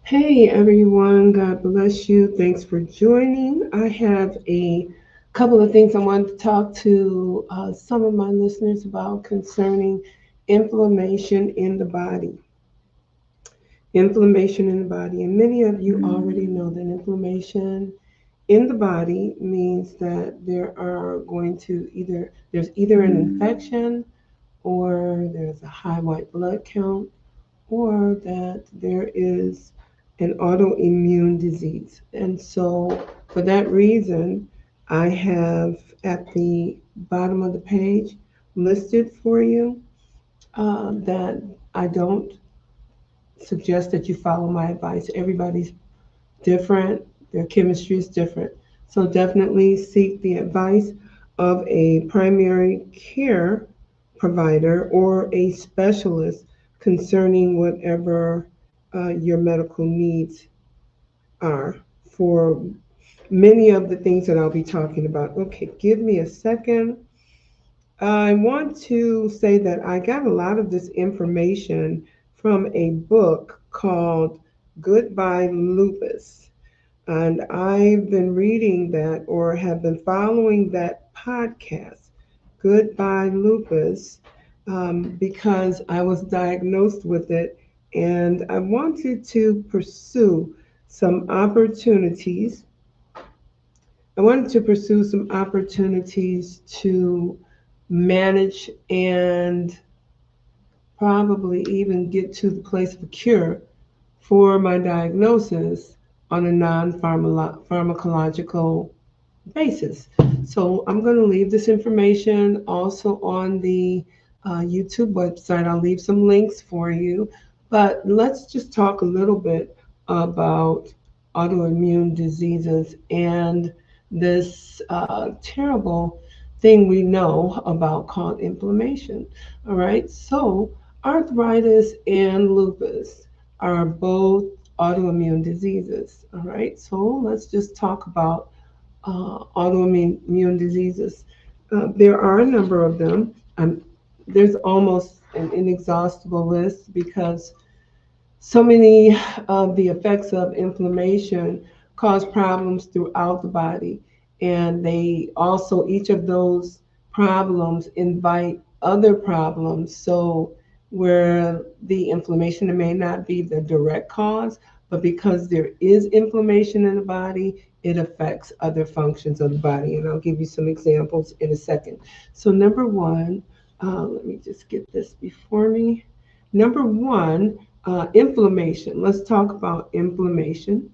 Hey everyone, God bless you. Thanks for joining. I have a couple of things I want to talk to some of my listeners about concerning inflammation in the body. Inflammation in the body. And many of you already know that inflammation in the body means that there's either an infection or there's a high white blood count or that there is an autoimmune disease. And so, for that reason, I have at the bottom of the page listed for you that I don't suggest that you follow my advice. Everybody's different, their chemistry is different. So, definitely seek the advice of a primary care provider or a specialist concerning whatever your medical needs are for many of the things that I'll be talking about. Okay, give me a second. I want to say that I got a lot of this information from a book called Goodbye Lupus. And I've been reading that or have been following that podcast, Goodbye Lupus, because I was diagnosed with it and I wanted to pursue some opportunities. I wanted to pursue some opportunities to manage and probably even get to the place of a cure for my diagnosis on a non-pharmacological basis. So I'm going to leave this information also on the YouTube website. I'll leave some links for you. But let's just talk a little bit about autoimmune diseases and this terrible thing we know about called inflammation. All right. So arthritis and lupus are both autoimmune diseases. All right. So let's just talk about autoimmune diseases. There are a number of them. There's almost an inexhaustible list because so many of the effects of inflammation cause problems throughout the body. And they also, each of those problems invite other problems. So, where the inflammation may not be the direct cause, but because there is inflammation in the body, it affects other functions of the body. And I'll give you some examples in a second. So, number one, let me just get this before me. Number one, inflammation. Let's talk about inflammation.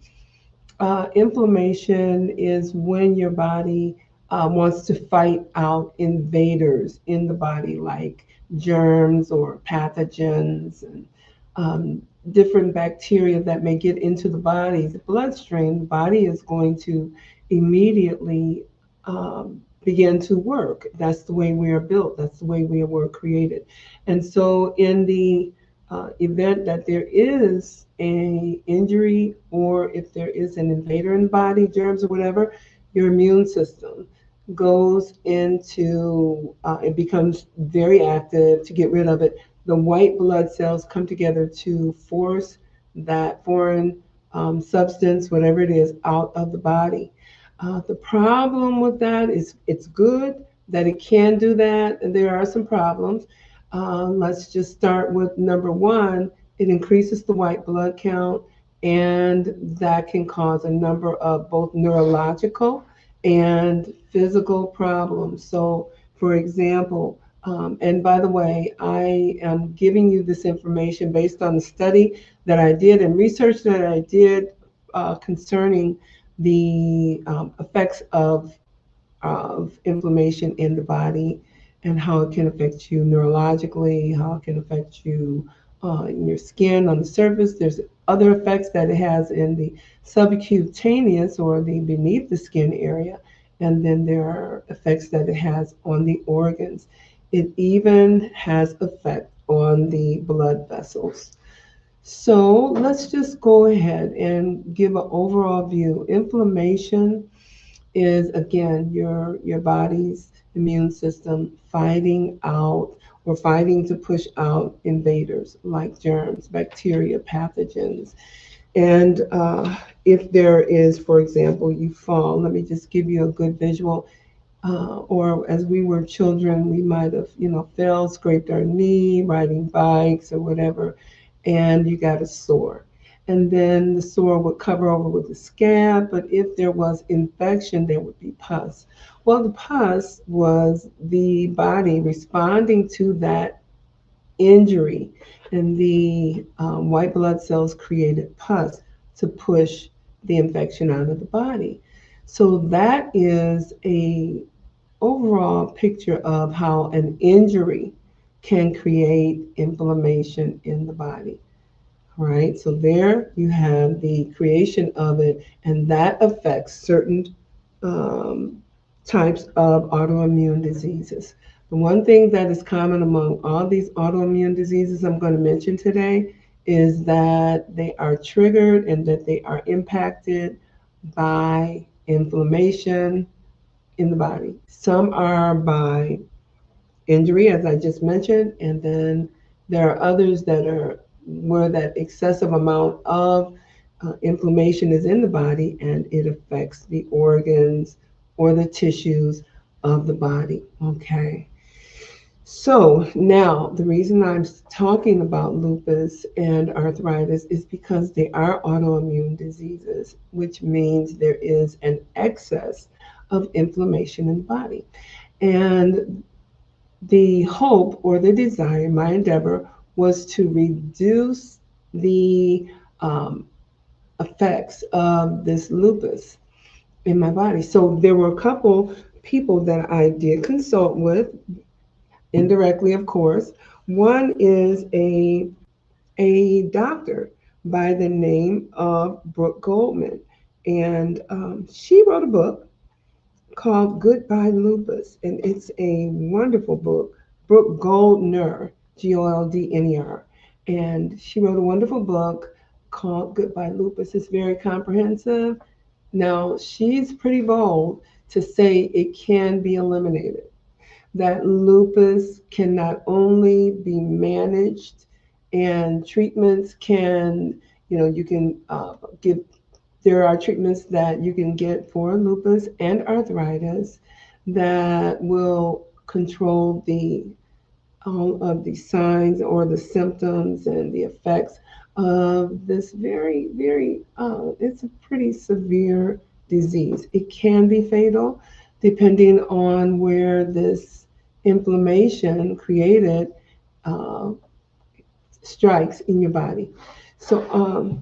Inflammation is when your body wants to fight out invaders in the body, like germs or pathogens and different bacteria that may get into the body's bloodstream. The body is going to immediately begin to work. That's the way we are built. That's the way we were created. And so, in the event that there is a injury or if there is an invader in the body, germs or whatever, your immune system goes into it becomes very active to get rid of it. The white blood cells come together to force that foreign substance, whatever it is, out of the body. The problem with that is it's good that it can do that, and there are some problems. Let's just start with number one. It increases the white blood count, and that can cause a number of both neurological and physical problems. So, for example, and by the way, I am giving you this information based on the study that I did and research that I did concerning the effects of inflammation in the body and how it can affect you neurologically, how it can affect you in your skin on the surface. There's other effects that it has in the subcutaneous or the beneath the skin area. And then there are effects that it has on the organs. It even has effect on the blood vessels. So let's just go ahead and give an overall view. Inflammation is again your body's immune system fighting out or fighting to push out invaders like germs, bacteria, pathogens. And if there is, for example, you fall, let me just give you a good visual. Or as we were children, we might have, fell, scraped our knee, riding bikes or whatever, and you got a sore. And then the sore would cover over with a scab, but if there was infection, there would be pus. Well, the pus was the body responding to that injury, and the white blood cells created pus to push the infection out of the body. So that is a overall picture of how an injury can create inflammation in the body. All right, so there you have the creation of it, and that affects certain um, types of autoimmune diseases. The one thing that is common among all these autoimmune diseases I'm going to mention today is that they are triggered and that they are impacted by inflammation in the body. Some are by injury, as I just mentioned, and then there are others that are where that excessive amount of inflammation is in the body and it affects the organs or the tissues of the body. Okay. So now the reason I'm talking about lupus and arthritis is because they are autoimmune diseases, which means there is an excess of inflammation in the body. And the hope or the desire, my endeavor, was to reduce the effects of this lupus in my body. So there were a couple people that I did consult with, indirectly, of course. One is a doctor by the name of Brooke Goldman, and she wrote a book called Goodbye Lupus, and it's a wonderful book. Brooke Goldner, Goldner, and she wrote a wonderful book called Goodbye Lupus. It's very comprehensive. Now, she's pretty bold to say it can be eliminated, that lupus can not only be managed and treatments can, you can give, there are treatments that you can get for lupus and arthritis that will control the all of the signs or the symptoms and the effects of this very, very, it's a pretty severe disease. It can be fatal depending on where this inflammation created uh, strikes in your body. So,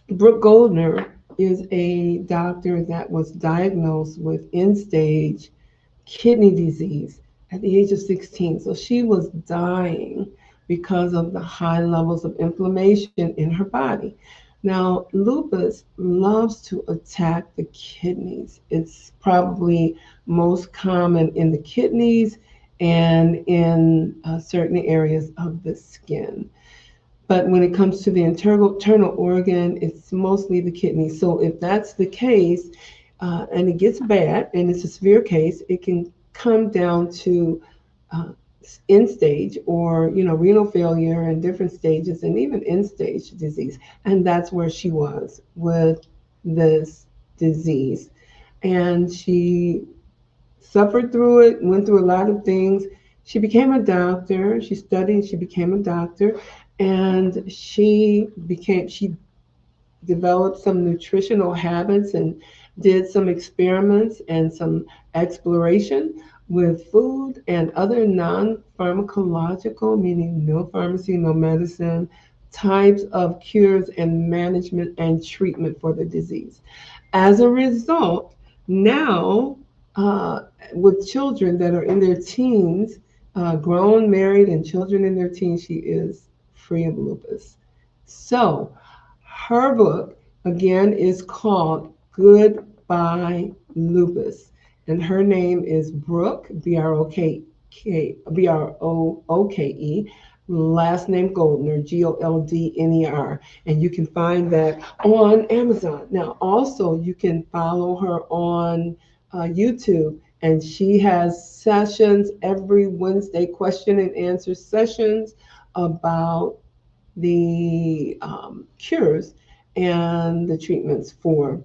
Brooke Goldner is a doctor that was diagnosed with end stage kidney disease at the age of 16. So she was dying because of the high levels of inflammation in her body. Now, lupus loves to attack the kidneys. It's probably most common in the kidneys and in certain areas of the skin. But when it comes to the internal organ, it's mostly the kidney. So if that's the case, and it gets bad, and it's a severe case, it can come down to uh, end stage or renal failure and different stages, and even end stage disease. And that's where she was with this disease. And she suffered through it, went through a lot of things. She became a doctor. She studied, she became a doctor, and she developed some nutritional habits and did some experiments and some exploration with food and other non-pharmacological, meaning no pharmacy, no medicine, types of cures and management and treatment for the disease. As a result, now with children that are in their teens, grown, married, and children in their teens, she is free of lupus. So, her book, again, is called Goodbye Lupus. And her name is Brooke, Brooke, last name Goldner, Goldner. And you can find that on Amazon. Now, also, you can follow her on YouTube. And she has sessions every Wednesday, question and answer sessions about the cures and the treatments for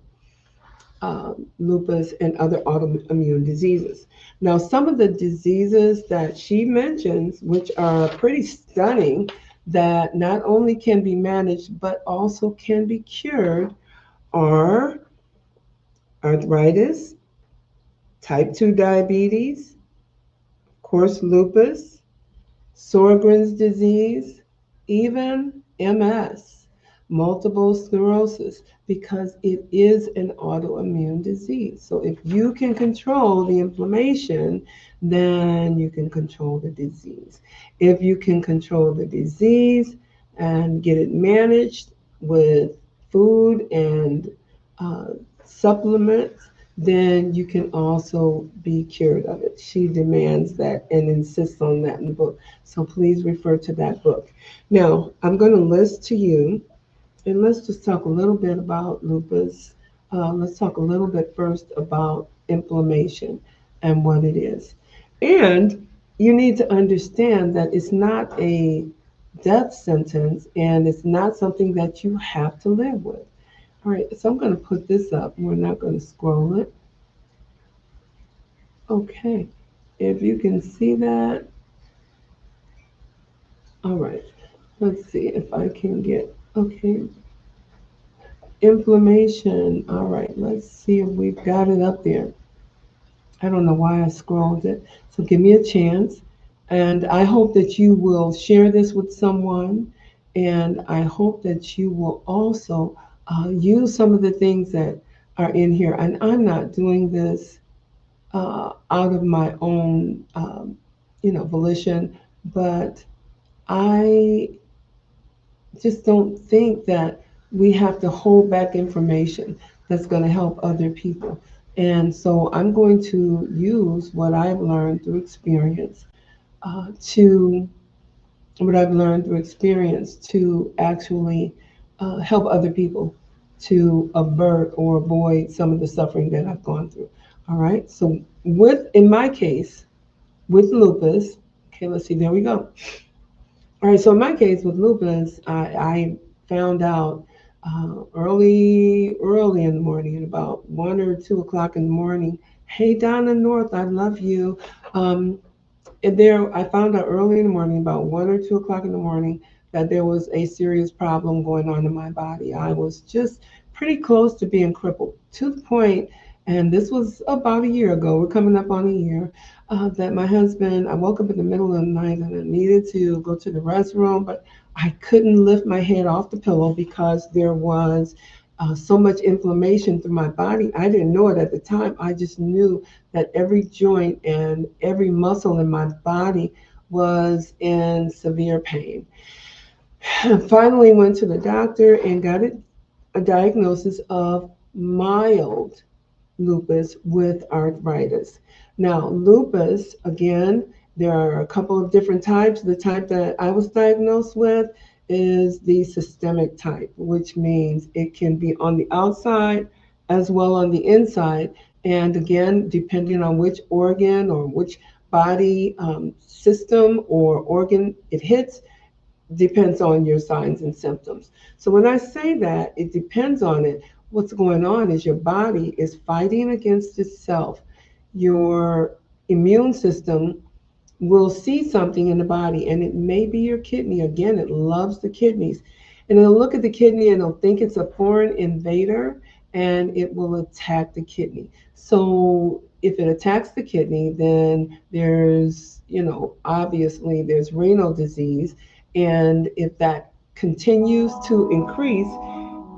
lupus and other autoimmune diseases. Now, some of the diseases that she mentions, which are pretty stunning, that not only can be managed but also can be cured, are arthritis, type 2 diabetes, of course, lupus, Sjogren's disease, even MS, multiple sclerosis, because it is an autoimmune disease. So if you can control the inflammation, then you can control the disease. If you can control the disease and get it managed with food and uh, supplements, then you can also be cured of it. She demands that and insists on that in the book. So please refer to that book. Now, I'm going to list to you, and let's just talk a little bit about lupus. Let's talk a little bit first about inflammation and what it is. And you need to understand that it's not a death sentence and it's not something that you have to live with. All right, so I'm going to put this up. We're not going to scroll it. Okay, if you can see that. All right, let's see if I can get, okay, inflammation. All right, let's see if we've got it up there. I don't know why I scrolled it. So give me a chance. And I hope that you will share this with someone. And I hope that you will also use some of the things that are in here. And I'm not doing this out of my own, volition, but I just don't think that we have to hold back information that's going to help other people. And so I'm going to use to what I've learned through experience to actually help other people to avert or avoid some of the suffering that I've gone through. All right. So in my case, with lupus, okay, let's see, there we go. All right, so in my case with lupus, I found out early in the morning, at about 1 or 2 o'clock in the morning. Hey, Donna North, I love you. Um, and there, I found out early in the morning, about 1 or 2 o'clock in the morning, that there was a serious problem going on in my body. I was just pretty close to being crippled to the point, and this was about a year ago. We're coming up on a year. That my husband, I woke up in the middle of the night and I needed to go to the restroom, but I couldn't lift my head off the pillow because there was so much inflammation through my body. I didn't know it at the time. I just knew that every joint and every muscle in my body was in severe pain. Finally went to the doctor and got a diagnosis of mild lupus with arthritis. Now, lupus, again, there are a couple of different types. The type that I was diagnosed with is the systemic type, which means it can be on the outside as well on the inside. And again, depending on which organ or which body system or organ it hits, depends on your signs and symptoms. So when I say that it depends on it, what's going on is your body is fighting against itself. Your immune system will see something in the body, and it may be your kidney. Again, it loves the kidneys. And it'll look at the kidney and it'll think it's a foreign invader, and it will attack the kidney. So if it attacks the kidney, then obviously there's renal disease. And if that continues to increase,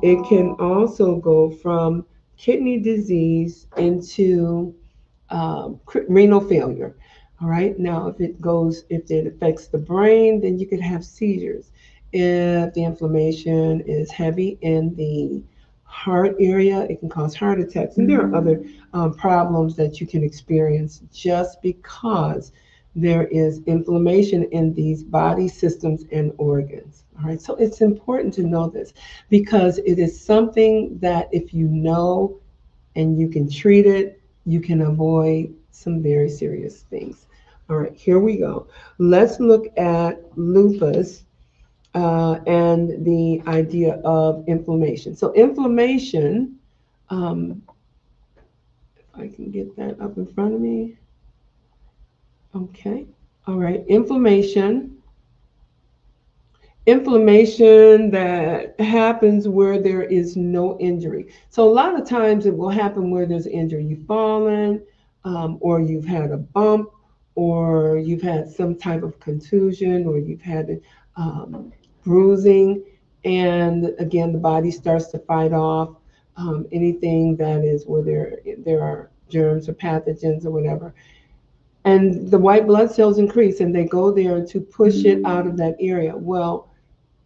it can also go from kidney disease into renal failure. All right. Now, if it affects the brain, then you could have seizures. If the inflammation is heavy in the heart area, it can cause heart attacks. And there are other problems that you can experience just because there is inflammation in these body systems and organs. All right. So it's important to know this because it is something that if you know and you can treat it, you can avoid some very serious things. All right, here we go. Let's look at lupus and the idea of inflammation. So inflammation, if I can get that up in front of me. Okay. All right. Inflammation that happens where there is no injury. So a lot of times it will happen where there's injury. You've fallen, or you've had a bump, or you've had some type of contusion, or you've had um, bruising, and again the body starts to fight off anything that is where there are germs or pathogens or whatever, and the white blood cells increase and they go there to push it out of that area. Well,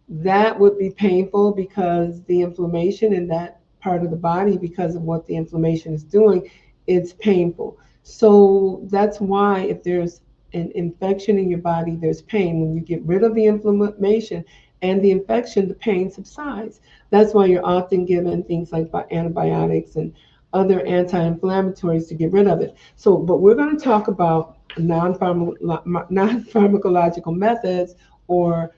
that would be painful because the inflammation in that part of the body, because of what the inflammation is doing, it's painful. So that's why if there's an infection in your body, there's pain. When you get rid of the inflammation and the infection, the pain subsides. That's why you're often given things like antibiotics and other anti-inflammatories to get rid of it. So, but we're going to talk about non-pharmacological methods or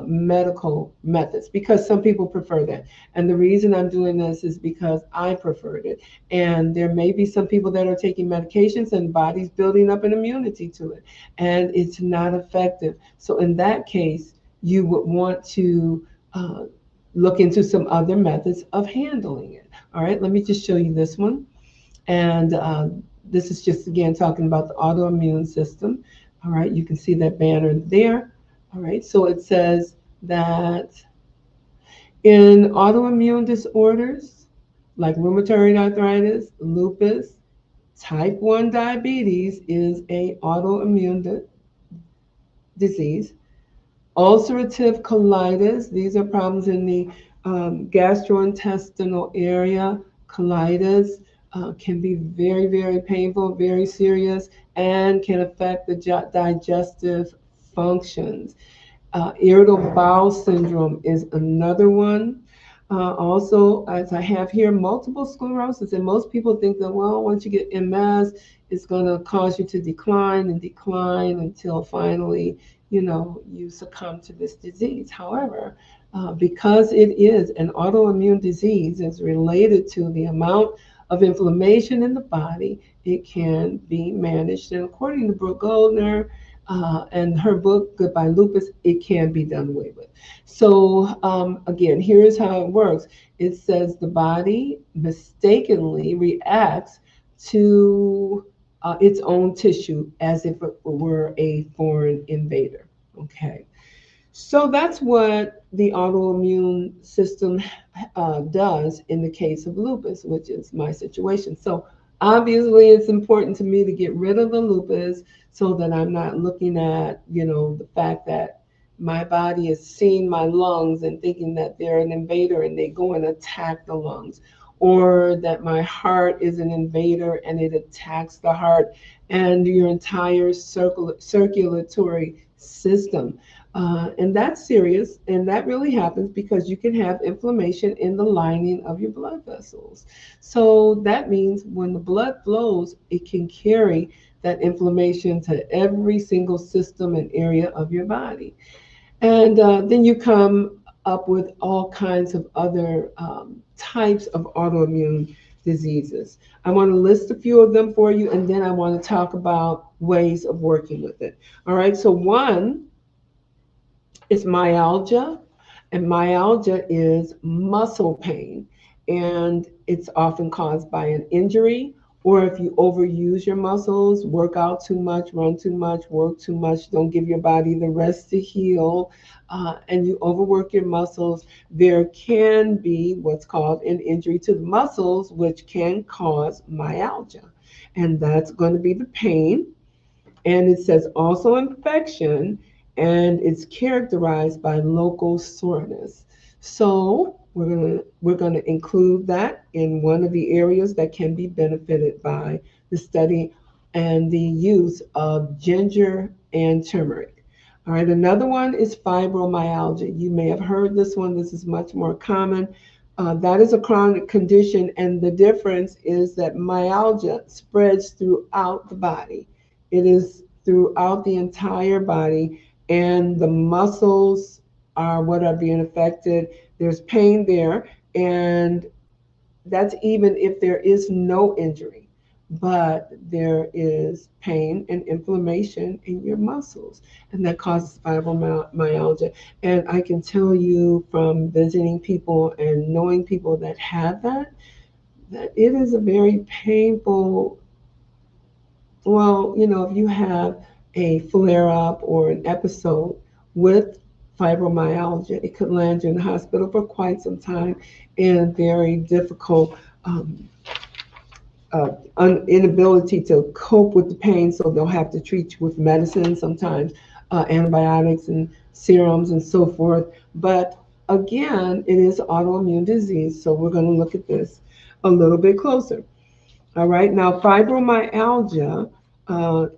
medical methods because some people prefer that. And the reason I'm doing this is because I preferred it. And there may be some people that are taking medications and the body's building up an immunity to it and it's not effective. So in that case, you would want to look into some other methods of handling it. All right, let me just show you this one. And this is just again talking about the autoimmune system. All right, you can see that banner there. All right, so it says that in autoimmune disorders like rheumatoid arthritis, lupus, type 1 diabetes is a autoimmune disease. Ulcerative colitis, these are problems in the gastrointestinal area. Colitis can be very, very painful, very serious, and can affect the digestive functions. Irritable bowel syndrome is another one. Also, as I have here, multiple sclerosis. And most people think that, well, once you get MS, it's going to cause you to decline and decline until finally, you succumb to this disease. However, because it is an autoimmune disease, it's related to the amount of inflammation in the body, it can be managed. And according to Brooke Goldner, and her book, Goodbye Lupus, it can be done away with. So again, here's how it works. It says the body mistakenly reacts to its own tissue as if it were a foreign invader. Okay. So that's what the autoimmune system does in the case of lupus, which is my situation. So obviously, it's important to me to get rid of the lupus so that I'm not looking at, the fact that my body is seeing my lungs and thinking that they're an invader and they go and attack the lungs, or that my heart is an invader and it attacks the heart and your entire circulatory system. And that's serious, and that really happens because you can have inflammation in the lining of your blood vessels. So that means when the blood flows, it can carry that inflammation to every single system and area of your body. And then you come up with all kinds of other types of autoimmune diseases. I want to list a few of them for you, and then I want to talk about ways of working with it. All right, so one is myalgia, and myalgia is muscle pain, and it's often caused by an injury or if you overuse your muscles, work out too much, run too much, work too much, don't give your body the rest to heal, and you overwork your muscles, there can be what's called an injury to the muscles, which can cause myalgia. And that's going to be the pain. And it says also infection, and it's characterized by local soreness. So we're gonna include that in one of the areas that can be benefited by the study and the use of ginger and turmeric. All right, another one is fibromyalgia. You may have heard this one. This is much more common. That is a chronic condition, and the difference is that myalgia spreads throughout the body. It is throughout the entire body, and the muscles are what are being affected. There's pain there, and that's even if there is no injury, but there is pain and inflammation in your muscles, and that causes fibromyalgia. And I can tell you from visiting people and knowing people that have that, that it is a very painful, well, if you have a flare up or an episode with fibromyalgia, it could land you in the hospital for quite some time and very difficult inability to cope with the pain, so they'll have to treat you with medicine, sometimes antibiotics and serums and so forth. But again, it is autoimmune disease, so we're going to look at this a little bit closer. All right, now fibromyalgia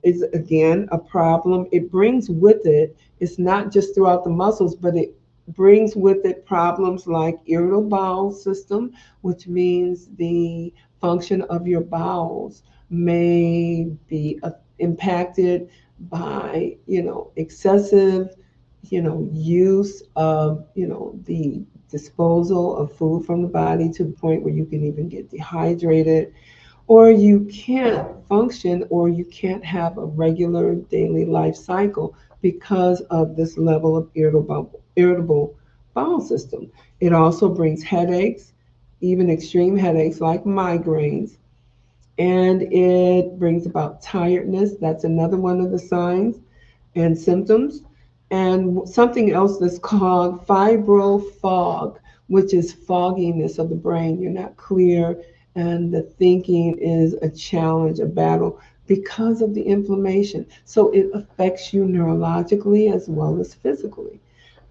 is again a problem. It brings with it, it's not just throughout the muscles, but it brings with it problems like irritable bowel system, which means the function of your bowels may be impacted by, excessive, use of, the disposal of food from the body to the point where you can even get dehydrated, or you can't function, or you can't have a regular daily life cycle because of this level of irritable bowel system. It also brings headaches, even extreme headaches like migraines, and it brings about tiredness. That's another one of the signs and symptoms. And something else that's called fibro fog, which is fogginess of the brain. You're not clear, and the thinking is a challenge, a battle because of the inflammation. So it affects you neurologically as well as physically.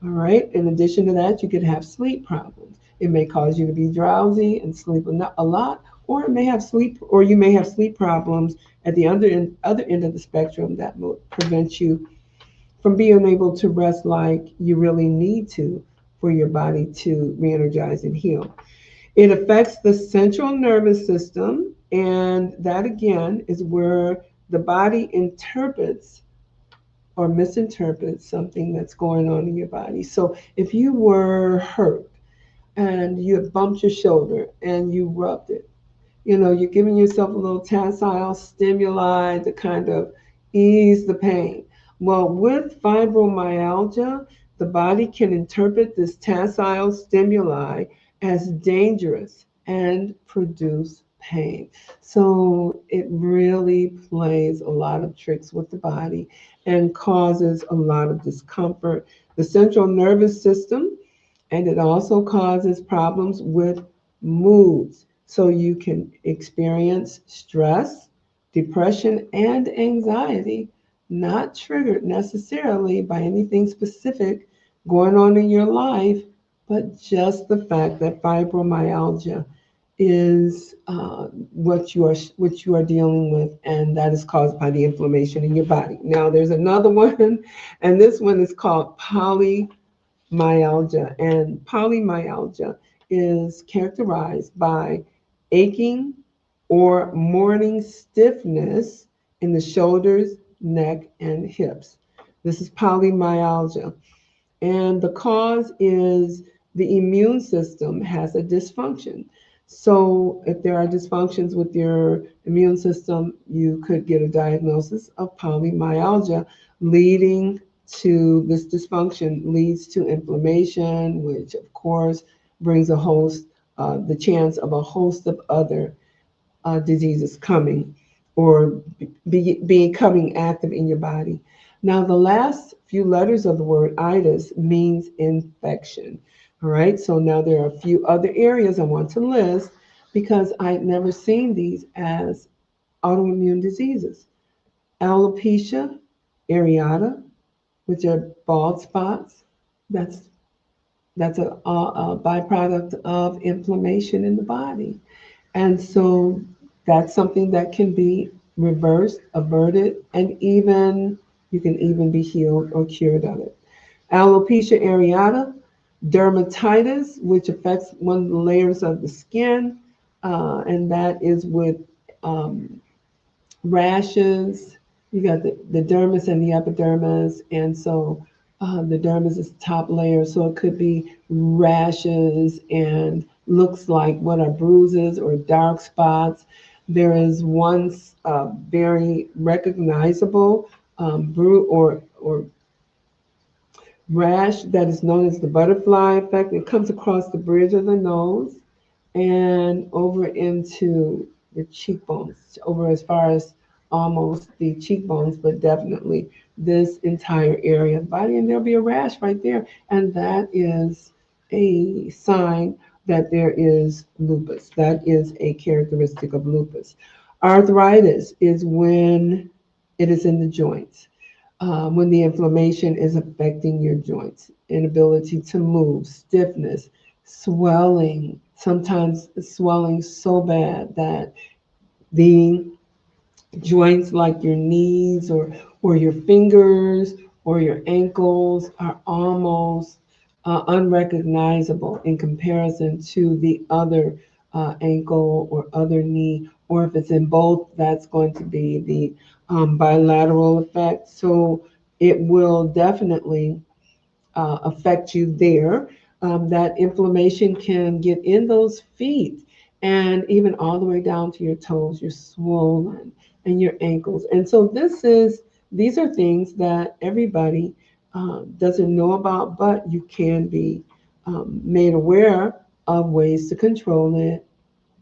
All right. In addition to that, you could have sleep problems. It may cause you to be drowsy and sleep a lot, or you may have sleep problems at the other end of the spectrum that will prevent you from being able to rest like you really need to for your body to re-energize and heal. It affects the central nervous system, and that again is where the body interprets or misinterprets something that's going on in your body. So if you were hurt and you had bumped your shoulder and you rubbed it, you're giving yourself a little tactile stimuli to kind of ease the pain. Well, with fibromyalgia, the body can interpret this tactile stimuli as dangerous and produce pain. So it really plays a lot of tricks with the body and causes a lot of discomfort. The central nervous system, and it also causes problems with moods. So you can experience stress, depression, and anxiety, not triggered necessarily by anything specific going on in your life, but just the fact that fibromyalgia is what you are dealing with, and that is caused by the inflammation in your body. Now, there's another one, and this one is called polymyalgia. And polymyalgia is characterized by aching or morning stiffness in the shoulders, neck, and hips. This is polymyalgia. And the cause is the immune system has a dysfunction. So, if there are dysfunctions with your immune system, you could get a diagnosis of polymyalgia, leading to this dysfunction leads to inflammation, which of course brings the chance of a host of other diseases coming or becoming active in your body. Now, the last few letters of the word itis means infection. All right, so now there are a few other areas I want to list because I'd never seen these as autoimmune diseases. Alopecia areata, which are bald spots. That's that's a byproduct of inflammation in the body. And so that's something that can be reversed, averted, and even you can even be healed or cured of it. Alopecia areata, dermatitis, which affects one of the layers of the skin, and that is with um, rashes. You got the dermis and the epidermis, and so The dermis is this top layer, so it could be rashes and looks like what are bruises or dark spots. There is one very recognizable or rash that is known as the butterfly effect. It comes across the bridge of the nose and over into the cheekbones, over as far as almost the cheekbones, but definitely this entire area of the body. And there'll be a rash right there. And that is a sign that there is lupus. That is a characteristic of lupus. Arthritis is when it is in the joints, when the inflammation is affecting your joints, inability to move, stiffness, swelling, sometimes swelling so bad that the joints like your knees or your fingers or your ankles are almost unrecognizable in comparison to the other ankle or other knee, or if it's in both, that's going to be the bilateral effect. So it will definitely affect you there. That inflammation can get in those feet and even all the way down to your toes. You're swollen and your ankles. And so these are things that everybody doesn't know about, but you can be made aware of ways to control it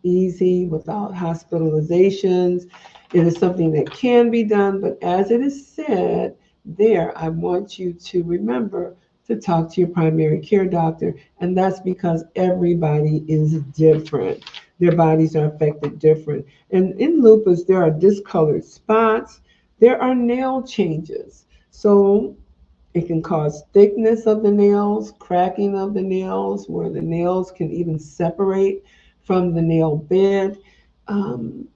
easy without hospitalizations. It is something that can be done, but as it is said there, I want you to remember to talk to your primary care doctor, and that's because everybody is different. Their bodies are affected different. And in lupus, there are discolored spots, there are nail changes. So it can cause thickness of the nails, cracking of the nails, where the nails can even separate from the nail bed. Um,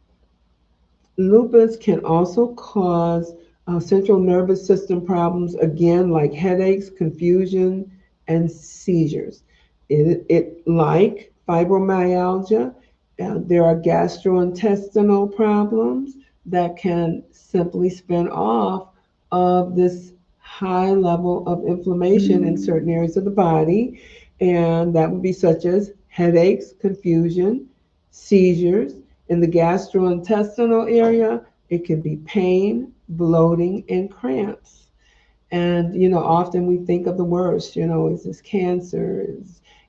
Lupus can also cause central nervous system problems, again, like headaches, confusion, and seizures. Like fibromyalgia, there are gastrointestinal problems that can simply spin off of this high level of inflammation in certain areas of the body. And that would be such as headaches, confusion, seizures. In the gastrointestinal area, it can be pain, bloating, and cramps. And, often we think of the worst, is this cancer?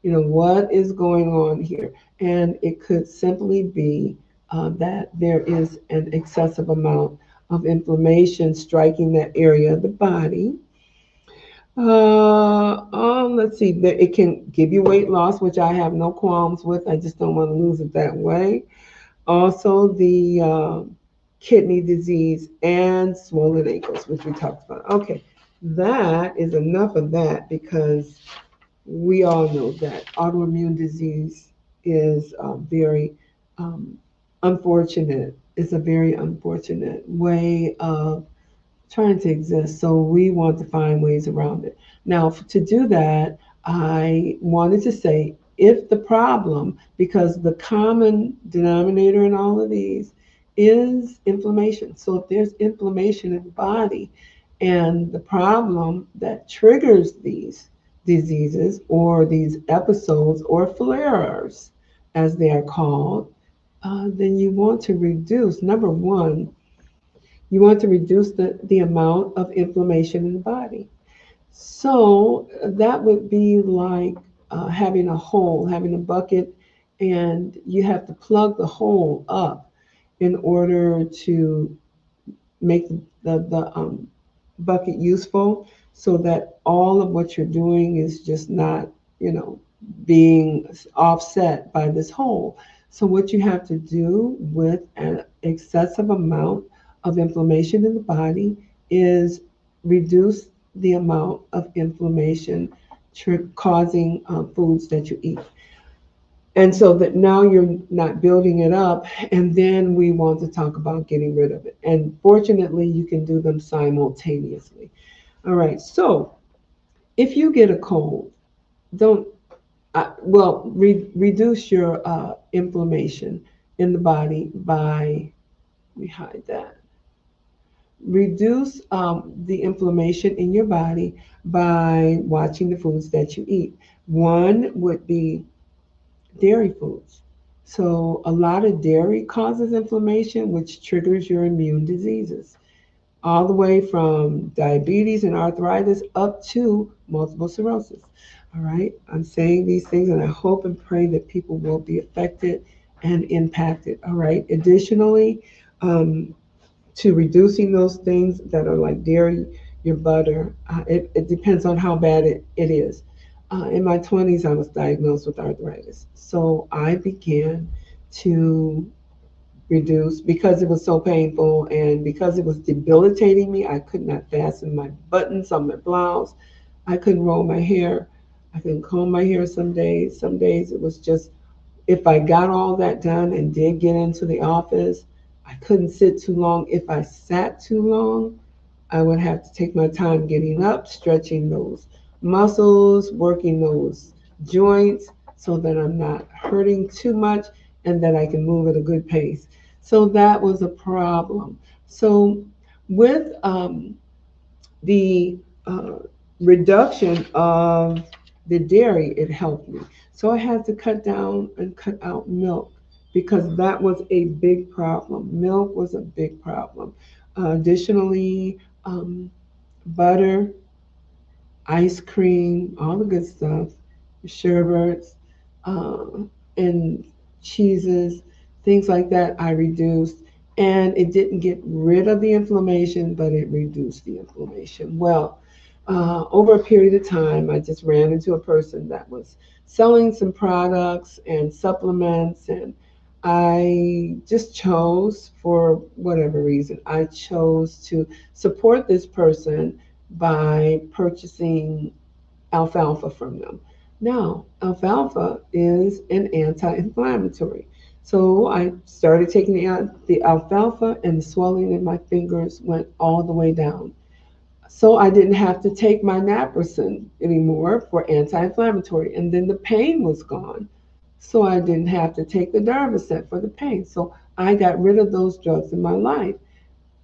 What is going on here? And it could simply be that there is an excessive amount of inflammation striking that area of the body. Let's see. It can give you weight loss, which I have no qualms with. I just don't want to lose it that way. Also, the kidney disease and swollen ankles, which we talked about. Okay, that is enough of that because we all know that autoimmune disease is very um, unfortunate. It's a very unfortunate way of trying to exist. So we want to find ways around it. Now, to do that, I wanted to say if the problem, because the common denominator in all of these is inflammation. So if there's inflammation in the body and the problem that triggers these diseases or these episodes or flares, as they are called, then you want to reduce, number one, you want to reduce the amount of inflammation in the body. So that would be like having a hole, having a bucket, and you have to plug the hole up in order to make the bucket useful so that all of what you're doing is just not, you know, being offset by this hole. So what you have to do with an excessive amount of inflammation in the body is reduce the amount of inflammation causing foods that you eat. And so that now you're not building it up, and then we want to talk about getting rid of it. And fortunately, you can do them simultaneously. All right, so if you get a cold, don't, reduce your inflammation in the body by, let me hide that, reduce the inflammation in your body by watching the foods that you eat. One would be dairy foods. So, a lot of dairy causes inflammation, which triggers your immune diseases, all the way from diabetes and arthritis up to multiple sclerosis. All right, I'm saying these things and I hope and pray that people will be affected and impacted. All right, additionally, um, to reducing those things that are like dairy, your butter. It depends on how bad it is. In my 20s, I was diagnosed with arthritis. So I began to reduce because it was so painful and because it was debilitating me. I could not fasten my buttons on my blouse. I couldn't roll my hair. I couldn't comb my hair some days. Some days it was just, if I got all that done and did get into the office, I couldn't sit too long. If I sat too long, I would have to take my time getting up, stretching those muscles, working those joints so that I'm not hurting too much and that I can move at a good pace. So that was a problem. So with the reduction of the dairy, it helped me. So I had to cut down and cut out milk because that was a big problem. Milk was a big problem. Additionally, butter, ice cream, all the good stuff, sherbets, and cheeses, things like that, I reduced. And it didn't get rid of the inflammation, but it reduced the inflammation. Well, over a period of time, I just ran into a person that was selling some products and supplements, and I just chose, for whatever reason, I chose to support this person by purchasing alfalfa from them. Now, alfalfa is an anti-inflammatory. So I started taking the alfalfa and the swelling in my fingers went all the way down. So I didn't have to take my naproxen anymore for anti-inflammatory. And then the pain was gone. So I didn't have to take the Darvocet for the pain. So I got rid of those drugs in my life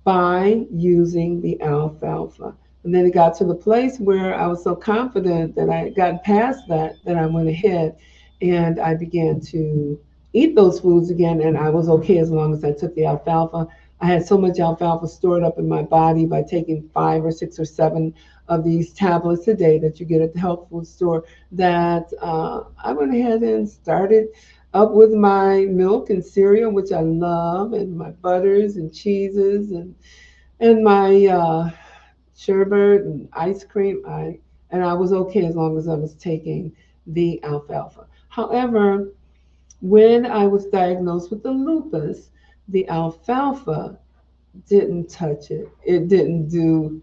by using the alfalfa. And then it got to the place where I was so confident that I had gotten past that I went ahead and I began to eat those foods again. And I was okay as long as I took the alfalfa. I had so much alfalfa stored up in my body by taking 5 or 6 or 7 of these tablets a day that you get at the health food store that I went ahead and started up with my milk and cereal, which I love, and my butters and cheeses and my sherbet and ice cream. I was okay as long as I was taking the alfalfa. However, when I was diagnosed with the lupus, the alfalfa didn't touch it. It didn't do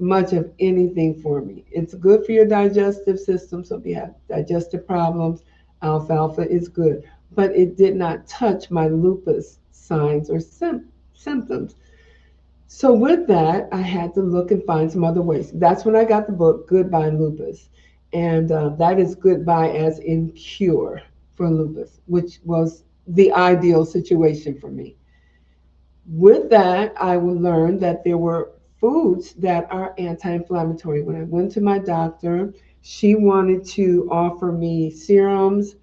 much of anything for me. It's good for your digestive system, so if you have digestive problems, alfalfa is good. But it did not touch my lupus signs or symptoms. So with that, I had to look and find some other ways. That's when I got the book Goodbye Lupus, and that is goodbye as in cure for lupus, which was the ideal situation for me. With that, I would learn that there were foods that are anti-inflammatory. When I went to my doctor, she wanted to offer me serums,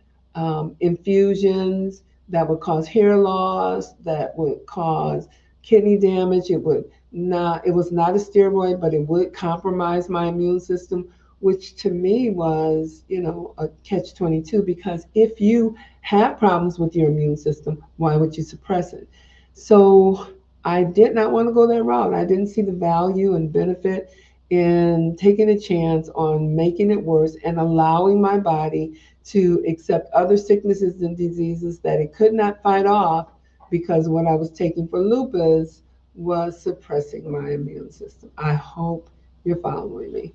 infusions that would cause hair loss, that would cause kidney damage. It was not a steroid, but it would compromise my immune system, which to me was, a catch 22 because if you have problems with your immune system, why would you suppress it? So I did not want to go that route. I didn't see the value and benefit in taking a chance on making it worse and allowing my body to accept other sicknesses and diseases that it could not fight off because what I was taking for lupus was suppressing my immune system. I hope you're following me.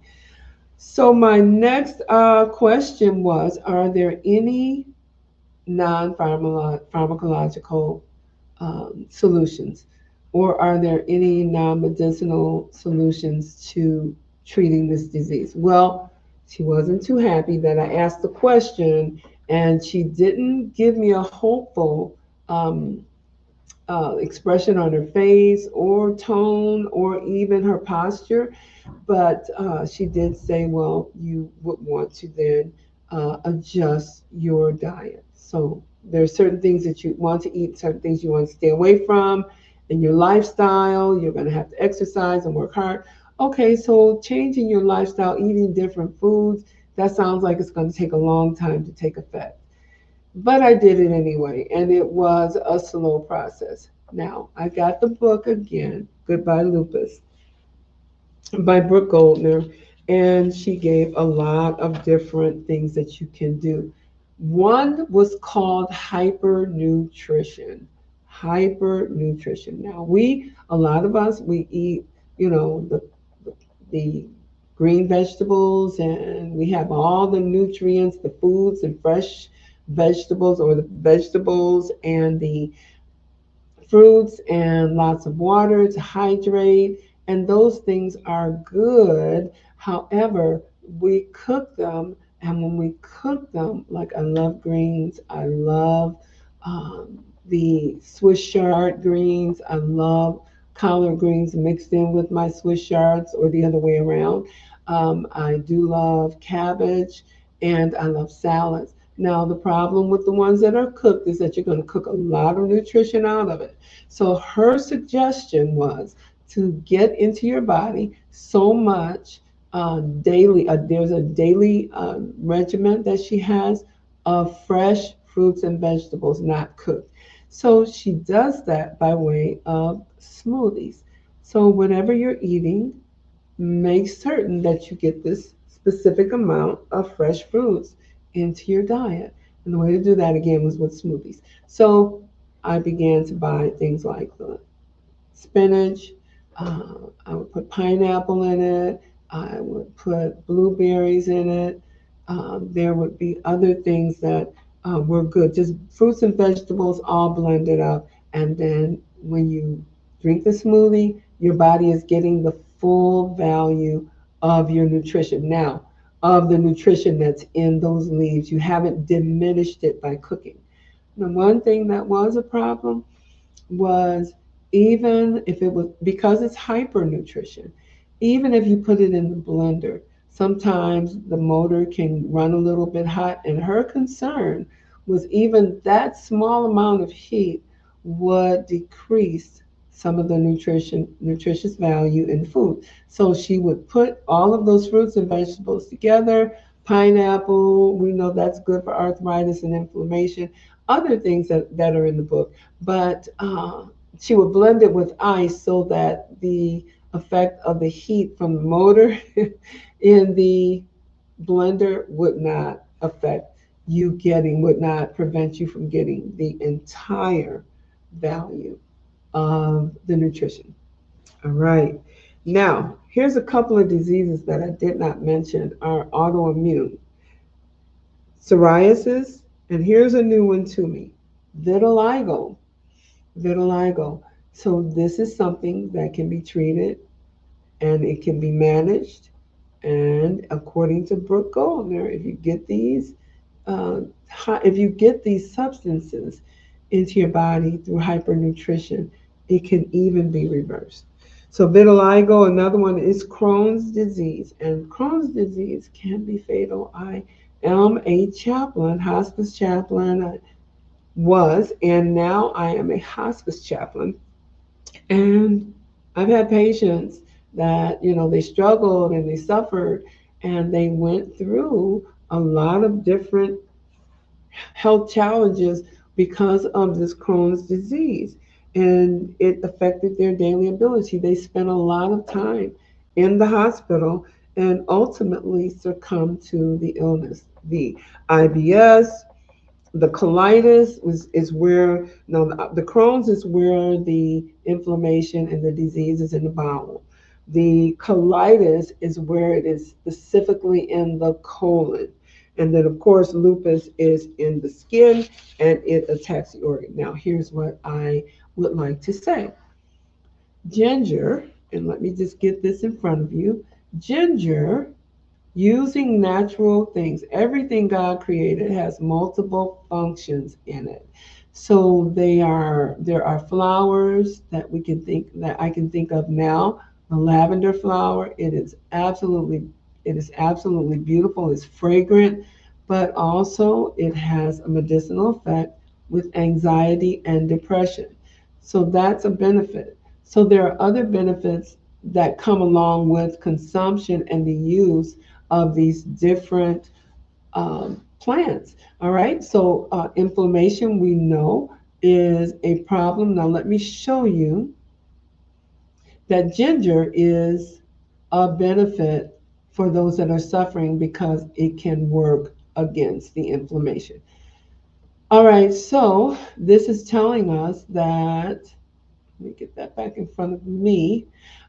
So my next question was, are there any non-pharmacological solutions? Or are there any non medicinal solutions to treating this disease? Well, she wasn't too happy that I asked the question and she didn't give me a hopeful expression on her face or tone or even her posture. But she did say, well, you would want to then adjust your diet. So there are certain things that you want to eat, certain things you want to stay away from in your lifestyle. You're going to have to exercise and work hard. Okay, so changing your lifestyle, eating different foods, that sounds like it's going to take a long time to take effect. But I did it anyway, and it was a slow process. Now, I got the book again, Goodbye Lupus, by Brooke Goldner, and she gave a lot of different things that you can do. One was called hypernutrition. Hypernutrition. Now, a lot of us, we eat, the green vegetables, and we have all the nutrients, the foods and fresh vegetables, or the vegetables and the fruits, and lots of water to hydrate. And those things are good. However, we cook them, and when we cook them, like I love greens, I love the Swiss chard greens, I love collard greens mixed in with my Swiss chards, or the other way around. I do love cabbage, and I love salads. Now, the problem with the ones that are cooked is that you're going to cook a lot of nutrition out of it. So, her suggestion was to get into your body so much daily. There's a daily regimen that she has of fresh fruits and vegetables, not cooked. So, she does that by way of smoothies. So, whatever you're eating, make certain that you get this specific amount of fresh fruits into your diet. And the way to do that again was with smoothies. So I began to buy things like the spinach. I would put pineapple in it. I would put blueberries in it. There would be other things that were good, just fruits and vegetables all blended up. And then when you drink the smoothie, your body is getting the full value of your nutrition. Now, of the nutrition that's in those leaves, you haven't diminished it by cooking. The one thing that was a problem was, even if it was because it's hypernutrition, even if you put it in the blender, sometimes the motor can run a little bit hot. And her concern was even that small amount of heat would decrease some of the nutritious value in food. So she would put all of those fruits and vegetables together. Pineapple, we know that's good for arthritis and inflammation. Other things that are in the book, but she would blend it with ice so that the effect of the heat from the motor in the blender would not prevent you from getting the entire value of the nutrition. All right. Now, here's a couple of diseases that I did not mention are autoimmune. Psoriasis, and here's a new one to me, vitiligo. Vitiligo. So this is something that can be treated, and it can be managed. And according to Brooke Goldner, uh, if you get these substances into your body through hypernutrition, it can even be reversed. So vitiligo, another one is Crohn's disease, and Crohn's disease can be fatal. I am a chaplain, hospice chaplain. I was, and now I am a hospice chaplain. And I've had patients that, they struggled and they suffered, and they went through a lot of different health challenges because of this Crohn's disease. And it affected their daily ability. They spent a lot of time in the hospital and ultimately succumbed to the illness. The IBS, the colitis is where, no, the Crohn's is where the inflammation and the disease is in the bowel. The colitis is where it is specifically in the colon. And then, of course, lupus is in the skin, and it attacks the organ. Now, here's what I would like to say. Ginger, and let me just get this in front of you. Ginger, using natural things, everything God created has multiple functions in it. So there are flowers that we can think that I can think of now. The lavender flower, it is absolutely beautiful. It's fragrant, but also it has a medicinal effect with anxiety and depression. So that's a benefit. So there are other benefits that come along with consumption and the use of these different plants. All right, so inflammation we know is a problem. Now, let me show you that ginger is a benefit for those that are suffering because it can work against the inflammation. All right, so this is telling us that, let me get that back in front of me.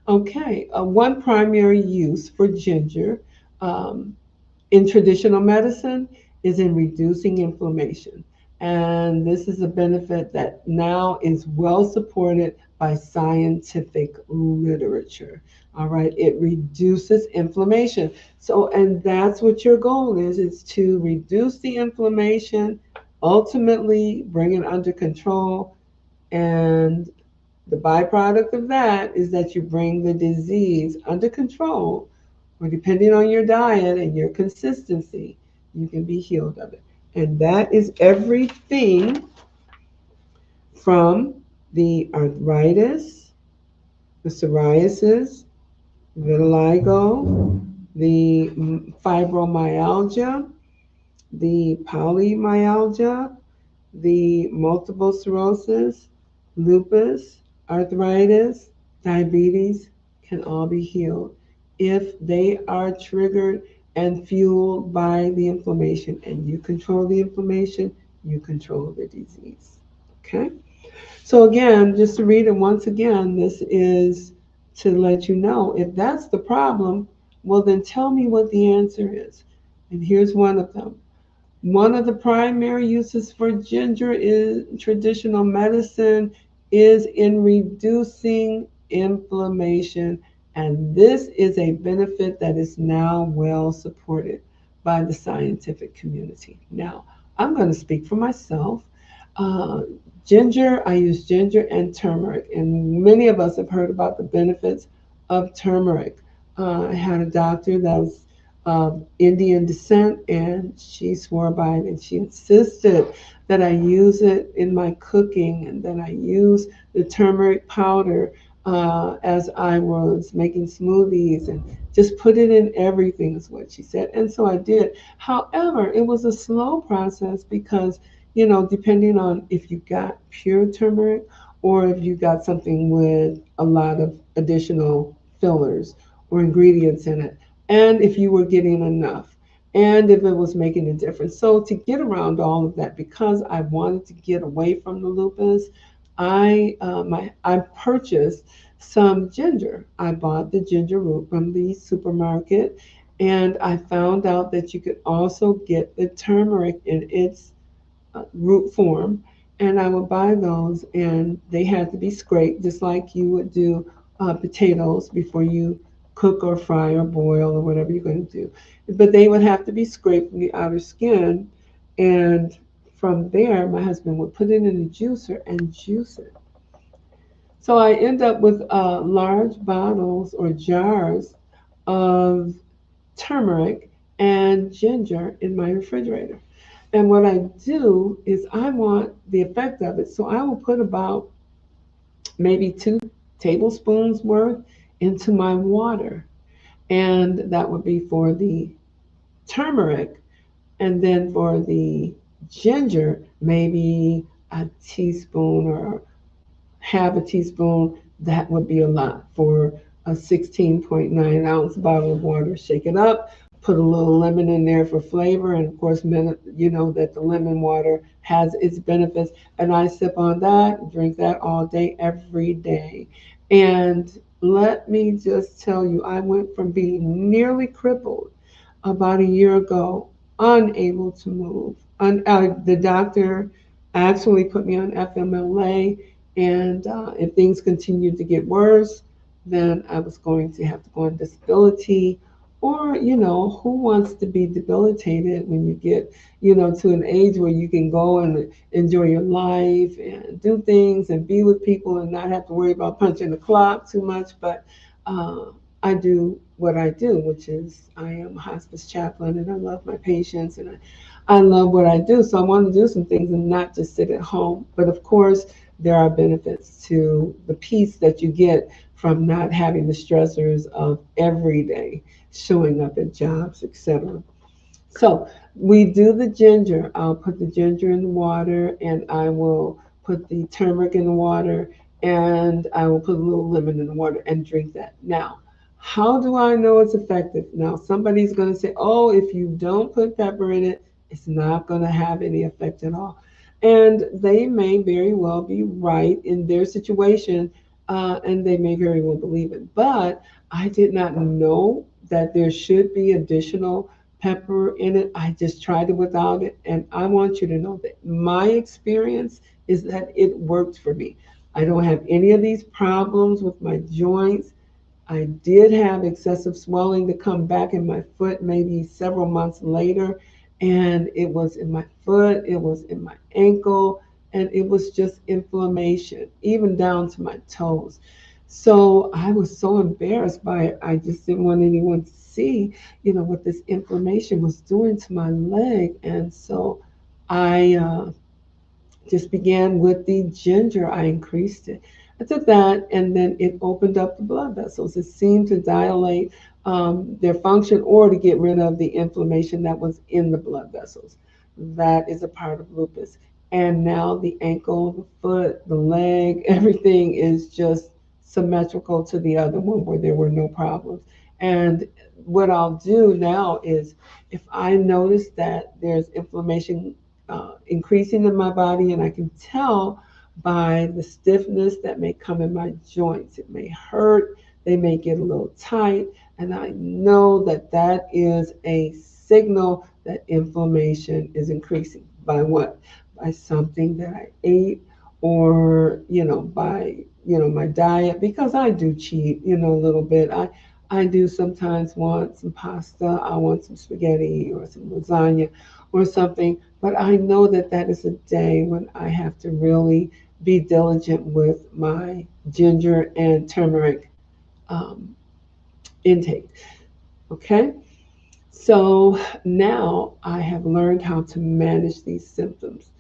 Okay, one primary use for ginger um, in traditional medicine is in reducing inflammation. And this is a benefit that now is well supported by scientific literature. All right, it reduces inflammation. So, and that's what your goal is to reduce the inflammation, ultimately bring it under control. And the byproduct of that is that you bring the disease under control, or depending on your diet and your consistency, you can be healed of it. And that is everything from the arthritis, the psoriasis, vitiligo, the fibromyalgia, the polymyalgia, the multiple sclerosis, lupus, arthritis, diabetes can all be healed if they are triggered and fueled by the inflammation. And you control the inflammation, you control the disease. Okay? So, again, just to read it once again, this is to let you know if that's the problem, well, then tell me what the answer is. And here's one of them. One of the primary uses for ginger in traditional medicine is in reducing inflammation, and this is a benefit that is now well supported by the scientific community. Now, I'm going to speak for myself. Uh, I use ginger and turmeric, and many of us have heard about the benefits of turmeric. I had a doctor that was of Indian descent, and she swore by it, and she insisted that I use it in my cooking and that I use the turmeric powder as I was making smoothies and just put it in everything, is what she said. And so I did. However, it was a slow process because, depending on if you got pure turmeric or if you got something with a lot of additional fillers or ingredients in it, and if you were getting enough, and if it was making a difference. So to get around all of that, because I wanted to get away from the lupus, I purchased some ginger. I bought the ginger root from the supermarket, and I found out that you could also get the turmeric in its root form. And I would buy those, and they had to be scraped, just like you would do potatoes before you cook or fry or boil or whatever you're going to do. But they would have to be scraped from the outer skin. And from there, my husband would put it in a juicer and juice it. So I end up with large bottles or jars of turmeric and ginger in my refrigerator. And what I do is I want the effect of it. So I will put about maybe 2 tablespoons worth into my water. And that would be for the turmeric. And then for the ginger, maybe a teaspoon or half a teaspoon. That would be a lot for a 16.9 ounce bottle of water. Shake it up, put a little lemon in there for flavor, and of course, you know that the lemon water has its benefits. And I sip on that, drink that all day, every day. And let me just tell you, I went from being nearly crippled about a year ago, unable to move. The doctor actually put me on FMLA, and if things continued to get worse, then I was going to have to go on disability Or, who wants to be debilitated when you get, to an age where you can go and enjoy your life and do things and be with people and not have to worry about punching the clock too much. But I do what I do, which is I am a hospice chaplain and I love my patients and I love what I do. So I want to do some things and not just sit at home. But of course, there are benefits to the peace that you get from not having the stressors of every day showing up at jobs, etc. So we do the ginger. I'll put the ginger in the water and I will put the turmeric in the water and I will put a little lemon in the water and drink that. Now, how do I know it's effective? Now, somebody's going to say, oh, if you don't put pepper in it, it's not going to have any effect at all. And they may very well be right in their situation, and they may very well believe it. But I did not know that there should be additional pepper in it. I just tried it without it. And I want you to know that my experience is that it worked for me. I don't have any of these problems with my joints. I did have excessive swelling to come back in my foot maybe several months later. And it was in my foot, it was in my ankle, and it was just inflammation, even down to my toes. So I was so embarrassed by it. I just didn't want anyone to see, what this inflammation was doing to my leg. And so I just began with the ginger. I increased it. I took that and then it opened up the blood vessels. It seemed to dilate their function or to get rid of the inflammation that was in the blood vessels. That is a part of lupus. And now the ankle, the foot, the leg, everything is just symmetrical to the other one where there were no problems. And what I'll do now is if I notice that there's inflammation increasing in my body, and I can tell by the stiffness that may come in my joints. It may hurt, they may get a little tight, and I know that that is a signal that inflammation is increasing. By what? By something that I ate, or by my diet, because I do cheat a little bit. I do sometimes want some pasta, I want some spaghetti or some lasagna or something, but I know that that is a day when I have to really be diligent with my ginger and turmeric um, intake. Okay? So now I have learned how to manage these symptoms.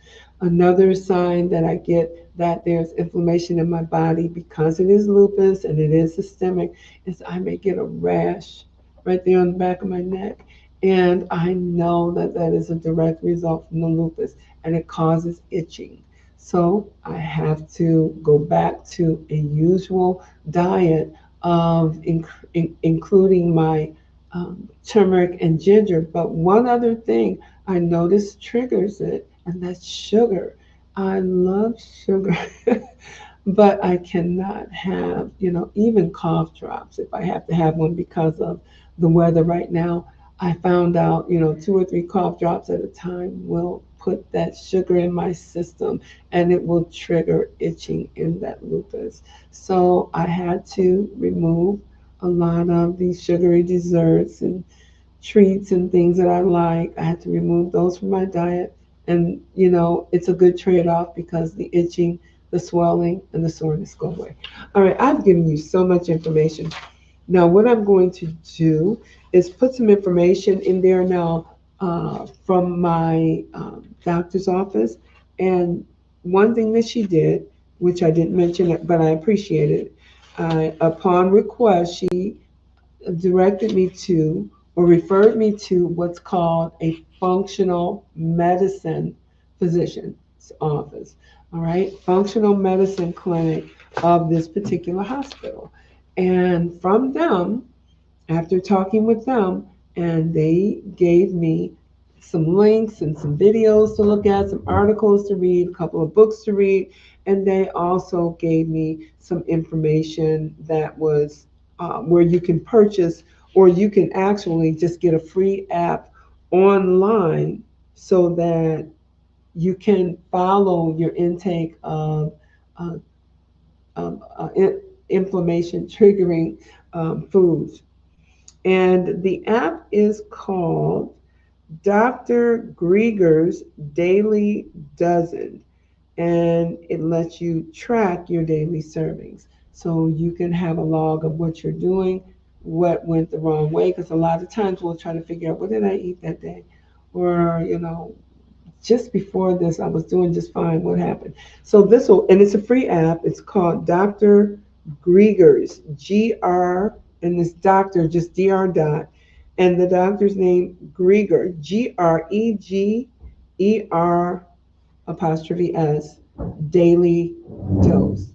Another sign that I get that there's inflammation in my body because it is lupus and it is systemic is I may get a rash right there on the back of my neck. And I know that that is a direct result from the lupus and it causes itching. So I have to go back to a usual diet of including my turmeric and ginger. But one other thing I noticed triggers it, and that's sugar. I love sugar, but I cannot have, even cough drops if I have to have one because of the weather right now. I found out, two or three cough drops at a time will put that sugar in my system and it will trigger itching in that lupus. So I had to remove a lot of these sugary desserts and treats and things that I like. I had to remove those from my diet. And, it's a good trade off because the itching, the swelling, and the soreness go away. All right, I've given you so much information. Now, what I'm going to do is put some information in there now from my doctor's office. And one thing that she did, which I didn't mention, but I appreciated, upon request, she directed me to or referred me to what's called a functional medicine physician's office. All right, functional medicine clinic of this particular hospital. And from them, after talking with them, and they gave me some links and some videos to look at, some articles to read, a couple of books to read, and they also gave me some information that was where you can purchase or you can actually just get a free app online so that you can follow your intake of uh, inflammation triggering foods. And the app is called Dr. Grieger's Daily Dozen, and it lets you track your daily servings. So you can have a log of what you're doing, what went the wrong way, because a lot of times we'll try to figure out what did I eat that day? Or, just before this, I was doing just fine. What happened? So this will, and it's a free app. It's called Dr. Grieger's, GR, and this doctor, just DR dot, and the doctor's name, Grieger, Greger apostrophe S, daily dose.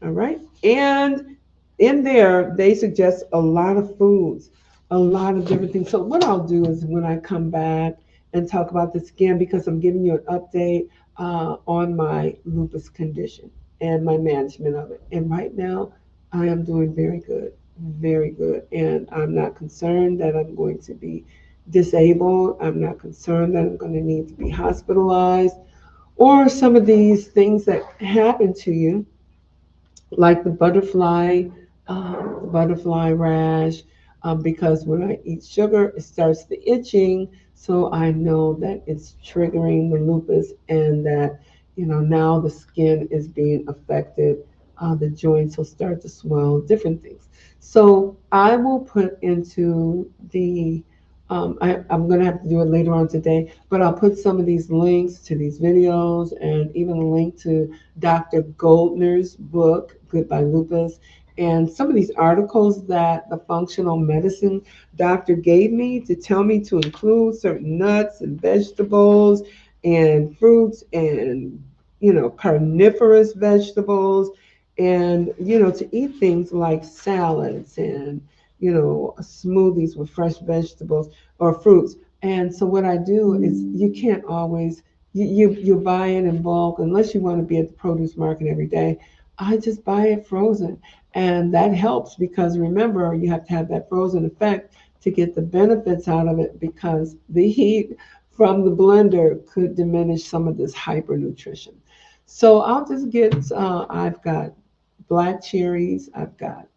All right. And in there, they suggest a lot of foods, a lot of different things. So, what I'll do is when I come back and talk about this again, because I'm giving you an update on my lupus condition and my management of it. And right now, I am doing very good, very good. And I'm not concerned that I'm going to be disabled. I'm not concerned that I'm going to need to be hospitalized or some of these things that happen to you like the butterfly rash, because when I eat sugar, it starts the itching. So I know that it's triggering the lupus, and that now the skin is being affected. The joints will start to swell, different things. So I will put into the I'm going to have to do it later on today, but I'll put some of these links to these videos and even a link to Dr. Goldner's book, Goodbye Lupus, and some of these articles that the functional medicine doctor gave me to tell me to include certain nuts and vegetables and fruits and, carnivorous vegetables and, to eat things like salads and, smoothies with fresh vegetables or fruits. And so what I do is you can't always you buy it in bulk unless you want to be at the produce market every day. I just buy it frozen. And that helps because remember you have to have that frozen effect to get the benefits out of it because the heat from the blender could diminish some of this hypernutrition. So I'll just get I've got black cherries, I've got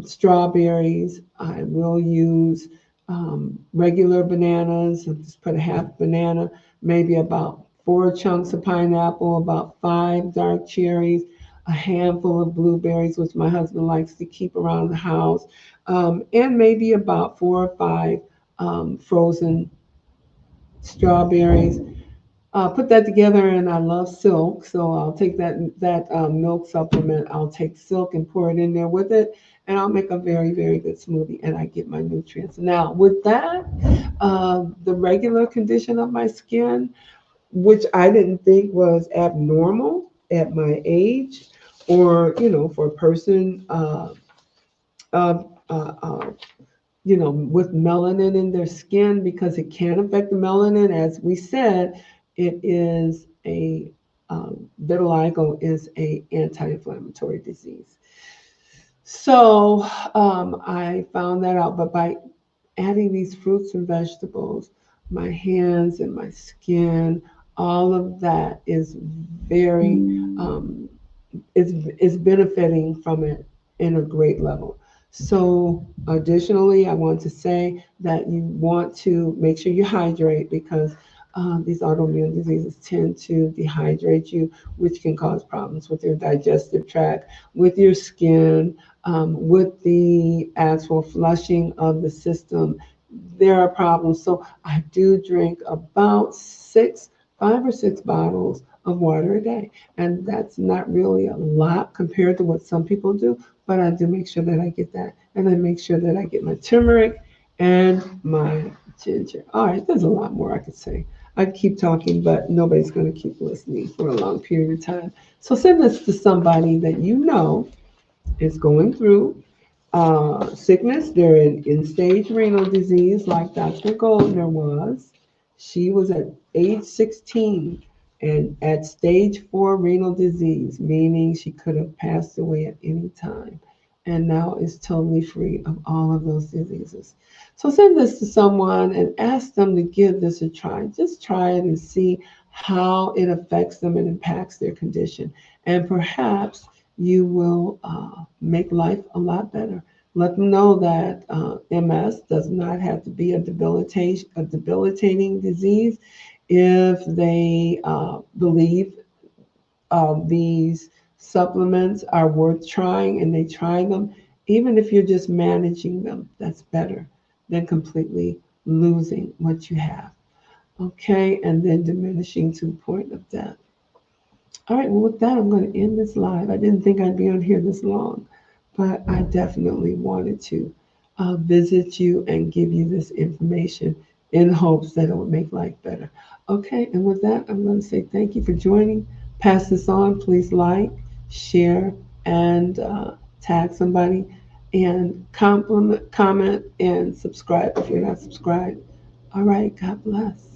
strawberries. I will use regular bananas. I'll just put a half banana, maybe about 4 chunks of pineapple, about 5 dark cherries, a handful of blueberries, which my husband likes to keep around the house, and maybe about 4 or 5 frozen strawberries. Put that together, and I love silk, so I'll take that milk supplement. I'll take silk and pour it in there with it, and I'll make a very very good smoothie, and I get my nutrients. Now with that, the regular condition of my skin, which I didn't think was abnormal at my age, or for a person uh, uh, uh, with melanin in their skin because it can affect the melanin. As we said, it is vitiligo is a anti-inflammatory disease. So I found that out, but by adding these fruits and vegetables, my hands and my skin, all of that is very is benefiting from it in a great level. So additionally, I want to say that you want to make sure you hydrate because these autoimmune diseases tend to dehydrate you, which can cause problems with your digestive tract, with your skin, with the actual flushing of the system. There are problems. So I do drink about 5 or 6 bottles of water a day. And that's not really a lot compared to what some people do, but I do make sure that I get that. And I make sure that I get my turmeric and my ginger. All right, there's a lot more I could say. I could keep talking, but nobody's going to keep listening for a long period of time. So send this to somebody that you know is going through sickness. They're in stage renal disease, like Dr. Goldner was. She was at age 16 and at stage 4 renal disease, meaning she could have passed away at any time, and now is totally free of all of those diseases. So send this to someone and ask them to give this a try. Just try it and see how it affects them and impacts their condition. And perhaps you will make life a lot better Let them know that MS does not have to be a debilitating disease if they believe these supplements are worth trying and they try them. Even if you're just managing them, that's better than completely losing what you have. Okay, and then diminishing to the point of death. All right, well, with that, I'm going to end this live. I didn't think I'd be on here this long, but I definitely wanted to visit you and give you this information in hopes that it would make life better. Okay, and with that, I'm going to say thank you for joining. Pass this on. Please like, share, and tag somebody, and compliment, comment, and subscribe if you're not subscribed. All right, God bless.